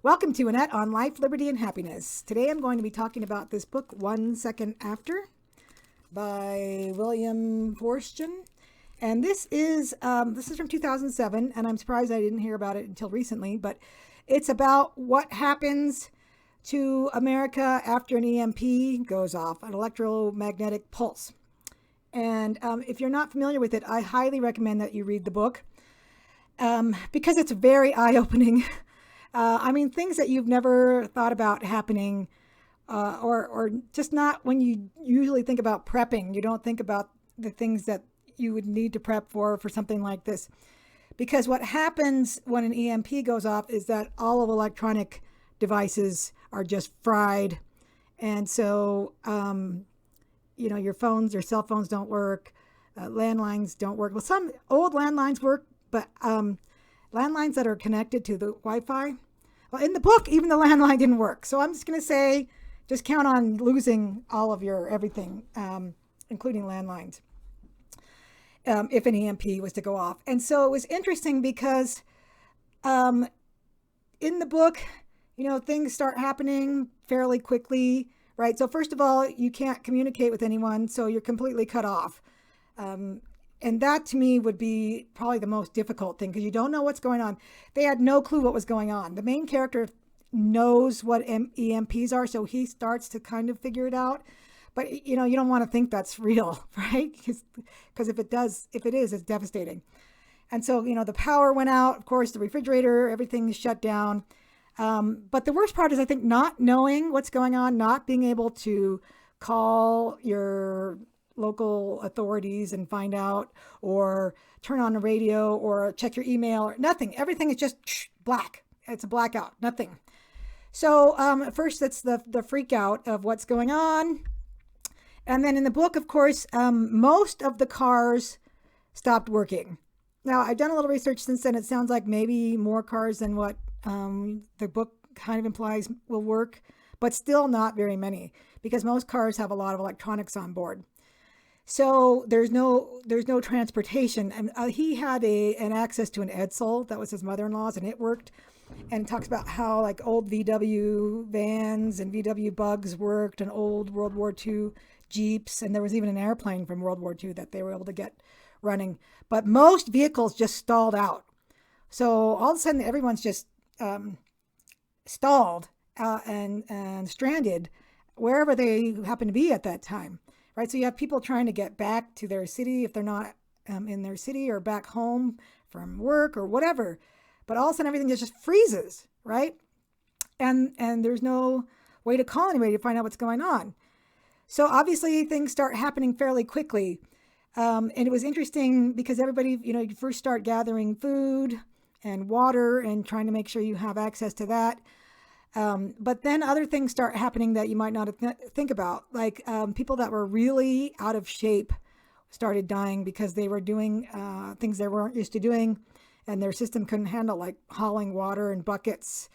Welcome to Annette on Life, Liberty, and Happiness. Today I'm going to be talking about this book, 1 Second After, by William Forstchen. And this is from 2007, and I'm surprised I didn't hear about it until recently, but it's about what happens to America after an EMP goes off, an electromagnetic pulse. And if you're not familiar with it, I highly recommend that you read the book because it's very eye-opening. Things that you've never thought about happening, or just not when you usually think about prepping. You don't think about the things that you would need to prep for something like this. Because what happens when an EMP goes off is that all of electronic devices are just fried. And so, your phones, your cell phones don't work, landlines don't work. Well, some old landlines work, but landlines that are connected to the Wi-Fi. Well, in the book, even the landline didn't work. So I'm just going to say, just count on losing all of your everything, including landlines, if an EMP was to go off. And so it was interesting because in the book, things start happening fairly quickly, right? So first of all, you can't communicate with anyone, so you're completely cut off. And that to me would be probably the most difficult thing because you don't know what's going on. They had no clue what was going on. The main character knows what EMPs are, so he starts to kind of figure it out. But, you don't want to think that's real, right? Because if it is, it's devastating. And so, the power went out. Of course, the refrigerator, everything is shut down. But the worst part is, I think, not knowing what's going on, not being able to call your local authorities and find out, or turn on the radio, or check your email, or nothing. Everything is just black. It's a blackout, nothing. So at first, that's the freak out of what's going on. And then in the book, of course, most of the cars stopped working. Now, I've done a little research since then. It sounds like maybe more cars than what the book kind of implies will work, but still not very many because most cars have a lot of electronics on board. So there's no transportation. And he had an access to an Edsel. That was his mother-in-law's, and it worked. And it talks about how like old VW vans and VW bugs worked, and old World War II Jeeps, and there was even an airplane from World War II that they were able to get running. But most vehicles just stalled out. So all of a sudden, everyone's just stalled and stranded wherever they happen to be at that time. Right, so you have people trying to get back to their city if they're not in their city, or back home from work or whatever. But all of a sudden, everything just freezes, right? And there's no way to call anybody to find out what's going on. So obviously, things start happening fairly quickly. And it was interesting because everybody, you first start gathering food and water and trying to make sure you have access to that. But then other things start happening that you might not think about, like people that were really out of shape started dying because they were doing things they weren't used to doing, and their system couldn't handle, like hauling water in buckets,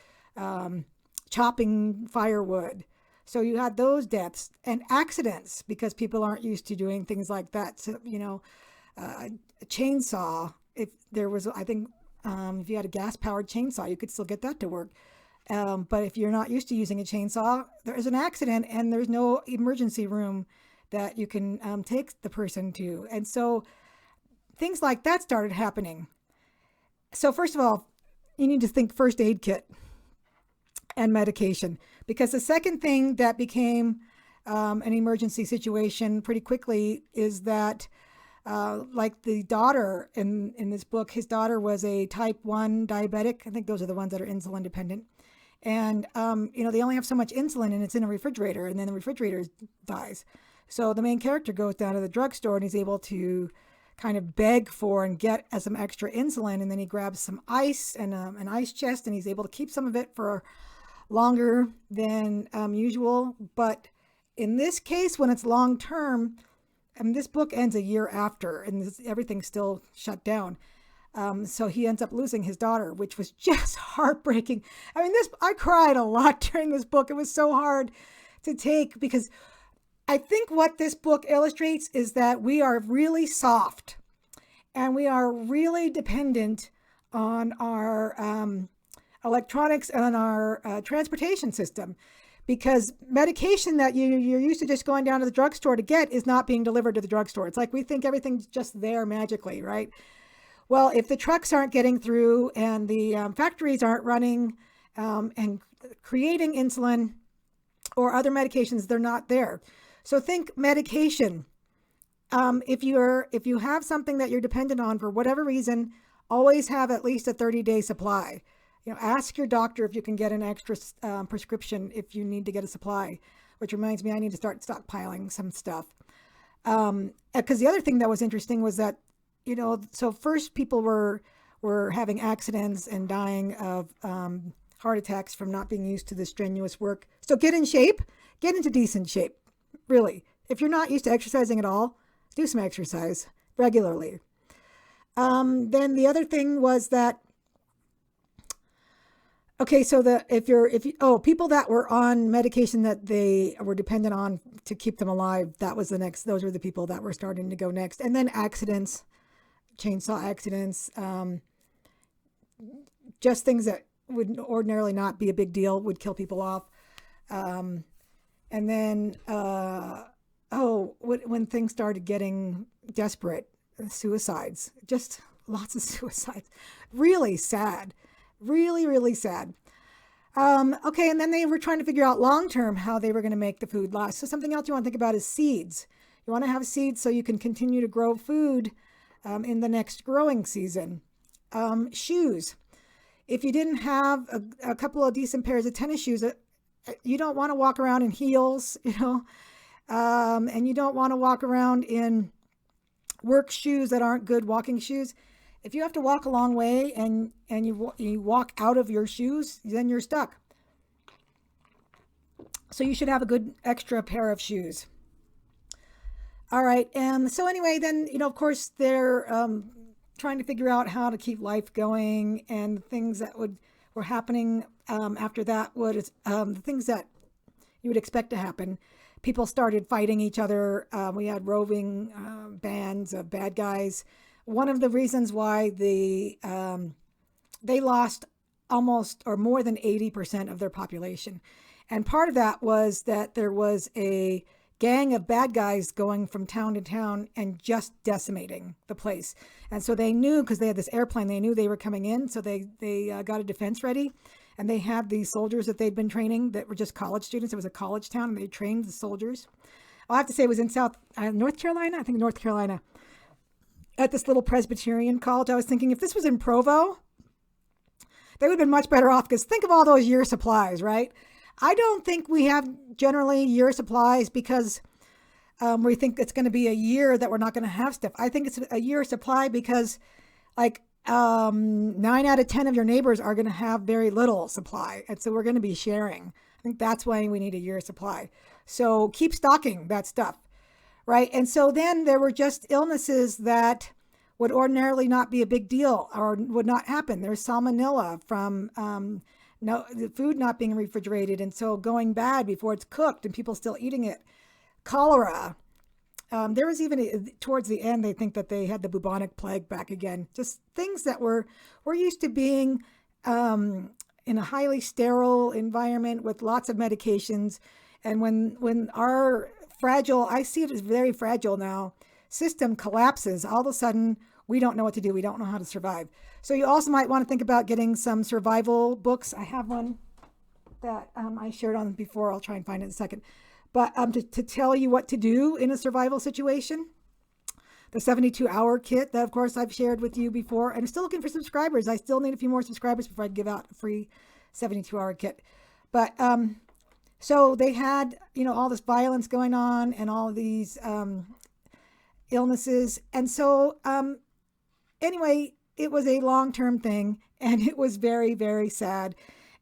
chopping firewood. So you had those deaths and accidents because people aren't used to doing things like that. So, a chainsaw, if there was, I think, if you had a gas-powered chainsaw, you could still get that to work. But if you're not used to using a chainsaw, there is an accident and there's no emergency room that you can take the person to. And so things like that started happening. So first of all, you need to think first aid kit and medication, because the second thing that became an emergency situation pretty quickly is that like the daughter in this book, his daughter was a type 1 diabetic. I think those are the ones that are insulin dependent. And, they only have so much insulin, and it's in a refrigerator, and then the refrigerator dies. So the main character goes down to the drugstore, and he's able to kind of beg for and get some extra insulin. And then he grabs some ice and an ice chest, and he's able to keep some of it for longer than usual. But in this case, when it's long term, this book ends a year after, and everything's still shut down. So he ends up losing his daughter, which was just heartbreaking. I cried a lot during this book. It was so hard to take because I think what this book illustrates is that we are really soft and we are really dependent on our electronics and on our transportation system, because medication that you're used to just going down to the drugstore to get is not being delivered to the drugstore. It's like we think everything's just there magically, right? Well, if the trucks aren't getting through and the factories aren't running and creating insulin or other medications, they're not there. So think medication. If you have something that you're dependent on for whatever reason, always have at least a 30-day supply. Ask your doctor if you can get an extra prescription if you need to get a supply, which reminds me, I need to start stockpiling some stuff. Because the other thing that was interesting was that, so first people were having accidents and dying of heart attacks from not being used to the strenuous work. So get in shape, get into decent shape, really. If you're not used to exercising at all, do some exercise regularly. Then the other thing was that, okay, so people that were on medication that they were dependent on to keep them alive, those were the people that were starting to go next. And then accidents, chainsaw accidents, just things that would ordinarily not be a big deal would kill people off. And then, when things started getting desperate, suicides, just lots of suicides, really sad. Really, really sad. Okay, and then they were trying to figure out long-term how they were going to make the food last. So something else you want to think about is seeds. You want to have seeds so you can continue to grow food in the next growing season. Shoes. If you didn't have a couple of decent pairs of tennis shoes, you don't want to walk around in heels, and you don't want to walk around in work shoes that aren't good walking shoes. If you have to walk a long way and you walk out of your shoes, then you're stuck. So you should have a good extra pair of shoes. All right. So anyway, then, of course, they're trying to figure out how to keep life going, and the things that were happening after that was the things that you would expect to happen. People started fighting each other. We had roving bands of bad guys. One of the reasons why they lost almost or more than 80% of their population. And part of that was that there was a gang of bad guys going from town to town and just decimating the place. And so they knew, because they had this airplane, they knew they were coming in. So they got a defense ready. And they had these soldiers that they'd been training that were just college students. It was a college town, and they trained the soldiers. I'll have to say it was in North Carolina. I think North Carolina. At this little Presbyterian college. I was thinking if this was in Provo, they would have been much better off, because think of all those year supplies, right? I don't think we have generally year supplies because we think it's going to be a year that we're not going to have stuff. I think it's a year supply because 9 out of 10 of your neighbors are going to have very little supply. And so we're going to be sharing. I think that's why we need a year supply. So keep stocking that stuff. Right. And so then there were just illnesses that would ordinarily not be a big deal or would not happen. There's salmonella from the food not being refrigerated, and so going bad before it's cooked and people still eating it. Cholera. There was even towards the end, they think that they had the bubonic plague back again. Just things that we're used to being in a highly sterile environment with lots of medications. And when our fragile, I see it as very fragile now, system collapses, all of a sudden we don't know what to do. We don't know how to survive. So you also might want to think about getting some survival books. I have one that I shared on before. I'll try and find it in a second. But to tell you what to do in a survival situation. The 72-hour kit that, of course, I've shared with you before. And I'm still looking for subscribers. I still need a few more subscribers before I give out a free 72-hour kit. But so they had, all this violence going on and all of these illnesses. And so anyway, it was a long-term thing, and it was very, very sad.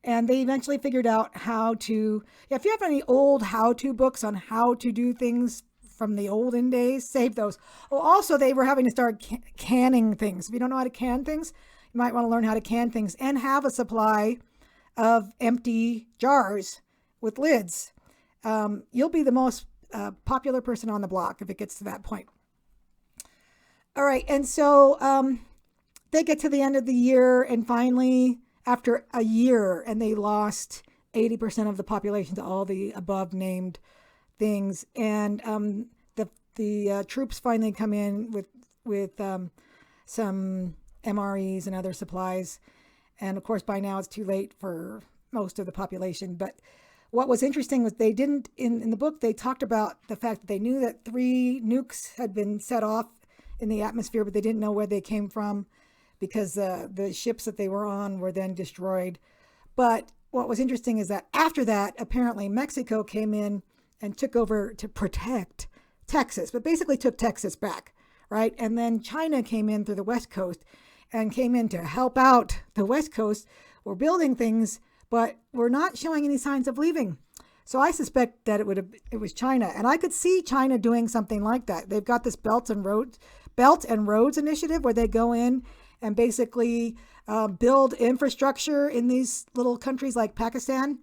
And they eventually figured out how to, if you have any old how-to books on how to do things from the olden days, save those. Oh, also, they were having to start canning things. If you don't know how to can things, you might want to learn how to can things and have a supply of empty jars with lids. You'll be the most popular person on the block if it gets to that point. All right, and so they get to the end of the year, and finally, after a year, and they lost 80% of the population to all the above named things. And the troops finally come in with some MREs and other supplies. And of course, by now it's too late for most of the population. But what was interesting was they didn't, in the book, they talked about the fact that they knew that 3 nukes had been set off in the atmosphere, but they didn't know where they came from because the ships that they were on were then destroyed. But what was interesting is that after that, apparently Mexico came in and took over to protect Texas, but basically took Texas back, right? And then China came in through the West Coast and came in to help out the West Coast. We're building things, but we're not showing any signs of leaving. So I suspect that it was China. And I could see China doing something like that. They've got this Belt and Roads initiative where they go in and basically build infrastructure in these little countries like Pakistan,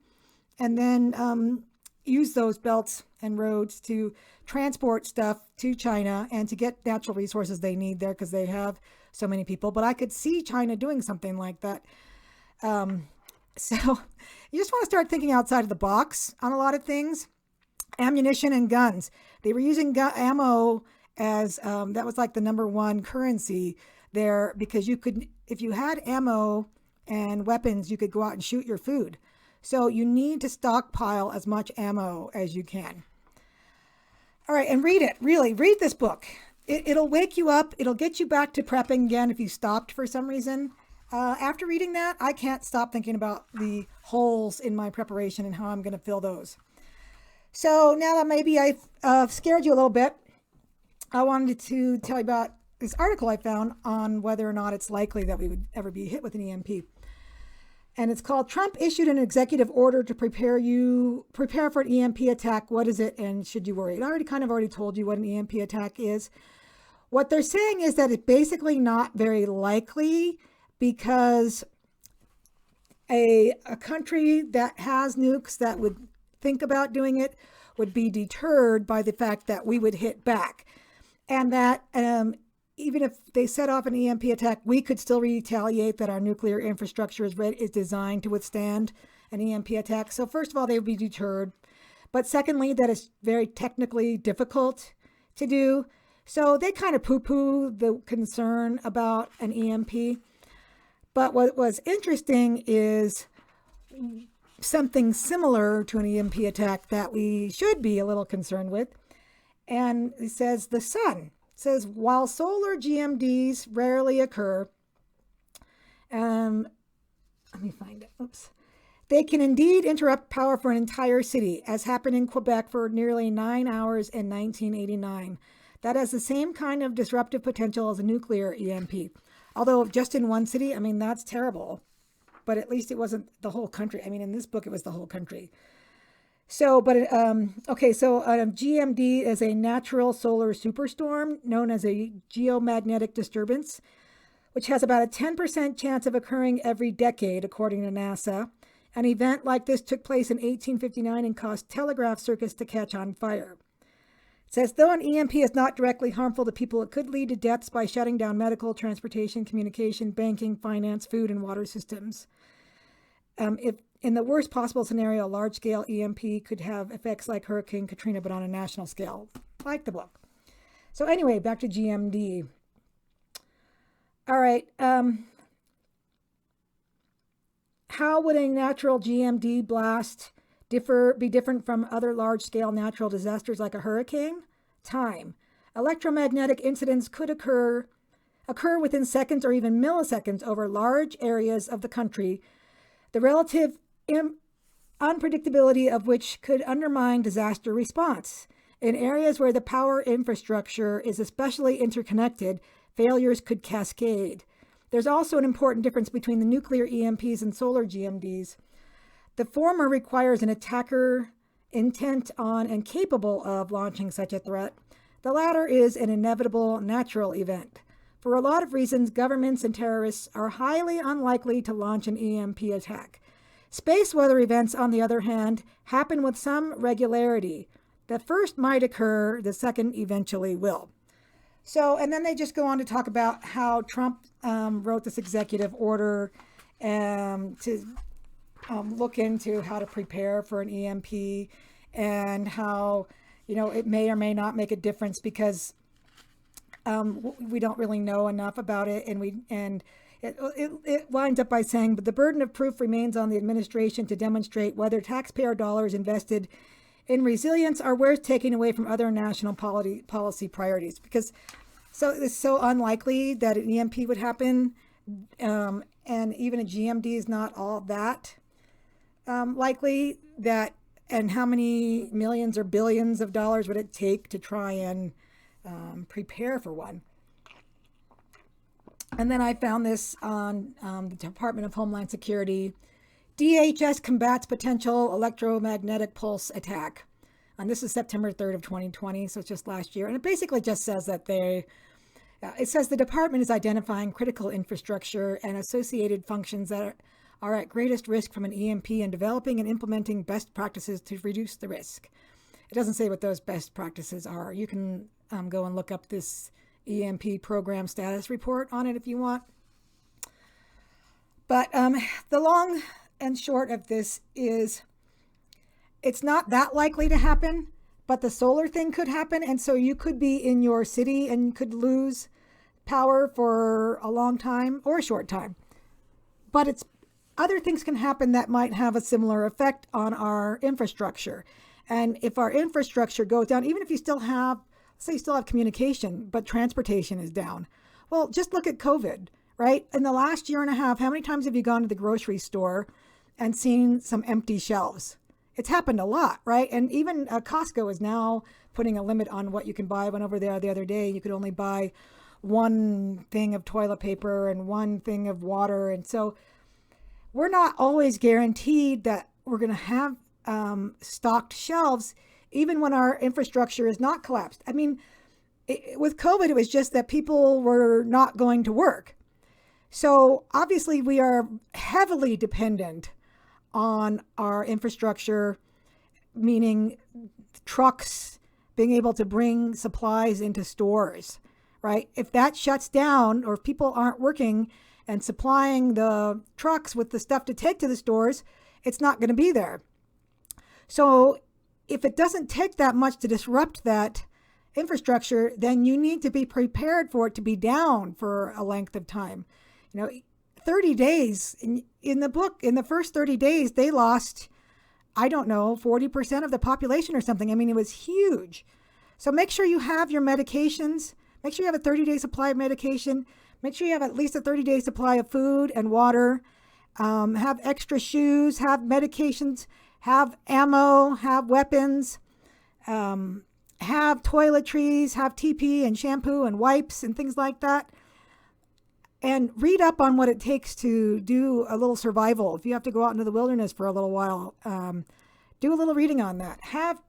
and then use those belts and roads to transport stuff to China and to get natural resources they need there because they have so many people. But I could see China doing something like that. So you just want to start thinking outside of the box on a lot of things. Ammunition and guns. They were using ammo as that was like the #1 currency there, because you could, if you had ammo and weapons, you could go out and shoot your food. So you need to stockpile as much ammo as you can. All right, and read it. Really, read this book. It'll wake you up. It'll get you back to prepping again if you stopped for some reason. After reading that, I can't stop thinking about the holes in my preparation and how I'm going to fill those. So now that maybe I've scared you a little bit, I wanted to tell you about this article I found on whether or not it's likely that we would ever be hit with an EMP. And it's called "Trump Issued an Executive Order to Prepare for an EMP Attack. What is it and should you worry?" I already told you what an EMP attack is. What they're saying is that it's basically not very likely because a country that has nukes that would think about doing it would be deterred by the fact that we would hit back. And that even if they set off an EMP attack, we could still retaliate, that our nuclear infrastructure is designed to withstand an EMP attack. So first of all, they would be deterred. But secondly, that it's very technically difficult to do. So they kind of poo-poo the concern about an EMP. But what was interesting is something similar to an EMP attack that we should be a little concerned with. And it says the sun. It says, while solar GMDs rarely occur, let me find it. Oops. They can indeed interrupt power for an entire city, as happened in Quebec for nearly 9 hours in 1989. That has the same kind of disruptive potential as a nuclear EMP. Although just in one city, I mean, that's terrible. But at least it wasn't the whole country. I mean, in this book, it was the whole country. So, but, okay, so GMD is a natural solar superstorm known as a geomagnetic disturbance, which has about a 10% chance of occurring every decade, according to NASA. An event like this took place in 1859 and caused telegraph circuits to catch on fire. It says, though an EMP is not directly harmful to people, it could lead to deaths by shutting down medical, transportation, communication, banking, finance, food, and water systems. If in the worst possible scenario, a large-scale EMP could have effects like Hurricane Katrina, but on a national scale, like the book. So anyway, back to GMD. All right. How would a natural GMD blast be different from other large-scale natural disasters like a hurricane? Time. Electromagnetic incidents could occur within seconds or even milliseconds over large areas of the country, the relative unpredictability of which could undermine disaster response. In areas where the power infrastructure is especially interconnected, failures could cascade. There's also an important difference between the nuclear EMPs and solar GMDs. The former requires an attacker intent on and capable of launching such a threat. The latter is an inevitable natural event. For a lot of reasons, governments and terrorists are highly unlikely to launch an EMP attack. Space weather events, on the other hand, happen with some regularity. The first might occur, the second eventually will. So, and then they just go on to talk about how Trump wrote this executive order to look into how to prepare for an EMP and how, it may or may not make a difference because we don't really know enough about it, and it winds up by saying, but the burden of proof remains on the administration to demonstrate whether taxpayer dollars invested in resilience are worth taking away from other national policy priorities. Because it's so unlikely that an EMP would happen, and even a GMD is not all that likely. And how many millions or billions of dollars would it take to try and prepare for one? And then I found this on the Department of Homeland Security. DHS combats potential electromagnetic pulse attack. And this is September 3rd of 2020, so it's just last year. And it basically just says that it says the department is identifying critical infrastructure and associated functions that are at greatest risk from an EMP and developing and implementing best practices to reduce the risk. It doesn't say what those best practices are. You can go and look up this EMP program status report on it if you want. But the long and short of this is it's not that likely to happen, but the solar thing could happen. And so you could be in your city and you could lose power for a long time or a short time. But other things can happen that might have a similar effect on our infrastructure. And if our infrastructure goes down, even if you still have, say you still have communication, but transportation is down. Well, just look at COVID, right? In the last year and a half, how many times have you gone to the grocery store and seen some empty shelves? It's happened a lot, right? And even Costco is now putting a limit on what you can buy. I went over there the other day, you could only buy one thing of toilet paper and one thing of water. And so we're not always guaranteed that we're going to have stocked shelves, even when our infrastructure is not collapsed. I mean, with COVID, it was just that people were not going to work. So obviously we are heavily dependent on our infrastructure, meaning trucks being able to bring supplies into stores, right? If that shuts down, or if people aren't working and supplying the trucks with the stuff to take to the stores, it's not going to be there. So if it doesn't take that much to disrupt that infrastructure, then you need to be prepared for it to be down for a length of time. 30 days in the book, in the first 30 days, they lost, 40% of the population or something. I mean, it was huge. So make sure you have your medications. Make sure you have a 30-day supply of medication. Make sure you have at least a 30-day supply of food and water. Have extra shoes, have medications, have ammo, have weapons, have toiletries, have TP and shampoo and wipes and things like that. And read up on what it takes to do a little survival. If you have to go out into the wilderness for a little while, do a little reading on that. Have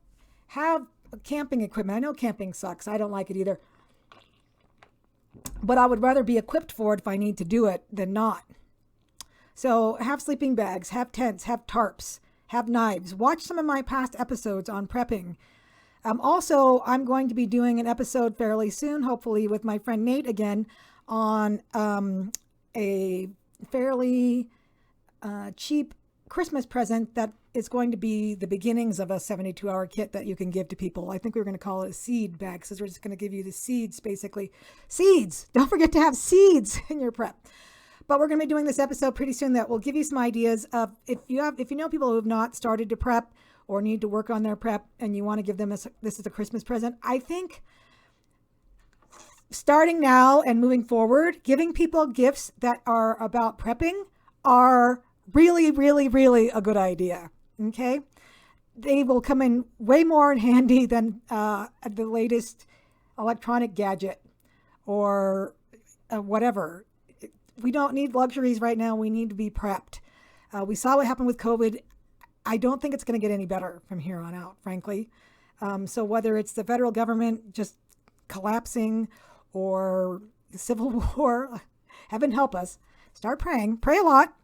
camping equipment. I know camping sucks. I don't like it either. But I would rather be equipped for it if I need to do it than not. So have sleeping bags, have tents, have tarps, have knives. Watch some of my past episodes on prepping. Also, I'm going to be doing an episode fairly soon, hopefully with my friend Nate again, on a fairly cheap Christmas present that is going to be the beginnings of a 72-hour kit that you can give to people. I think we were going to call it a seed bag, because we're just going to give you the seeds, basically. Seeds! Don't forget to have seeds in your prep. But we're going to be doing this episode pretty soon that will give you some ideas of, if you know people who have not started to prep or need to work on their prep and you want to give them this as a Christmas present, I think starting now and moving forward, giving people gifts that are about prepping are really, really, really a good idea. Okay? They will come in way more handy than the latest electronic gadget or whatever. We don't need luxuries right now. We need to be prepped. We saw what happened with COVID. I don't think it's going to get any better from here on out, frankly. So whether it's the federal government just collapsing or civil war, heaven help us, start praying, pray a lot,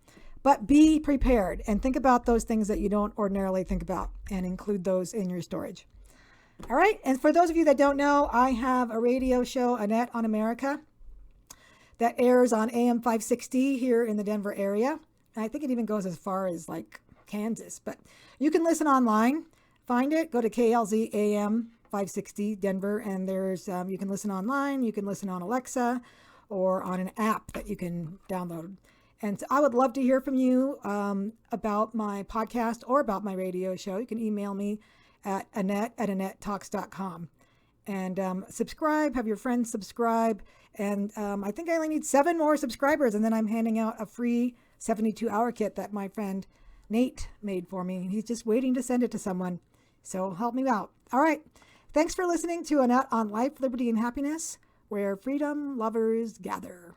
but be prepared and think about those things that you don't ordinarily think about and include those in your storage. All right. And for those of you that don't know, I have a radio show, Annette on America, that airs on AM 560 here in the Denver area. I think it even goes as far as like Kansas. But you can listen online. Find it. Go to KLZ AM 560 Denver, and there's you can listen online. You can listen on Alexa or on an app that you can download. And so I would love to hear from you about my podcast or about my radio show. You can email me at Annette@AnnetteTalks.com. And subscribe, have your friends subscribe. And I think I only need 7 more subscribers, and then I'm handing out a free 72-hour kit that my friend Nate made for me. He's just waiting to send it to someone. So help me out. All right. Thanks for listening to Annette on Life, Liberty, and Happiness, where freedom lovers gather.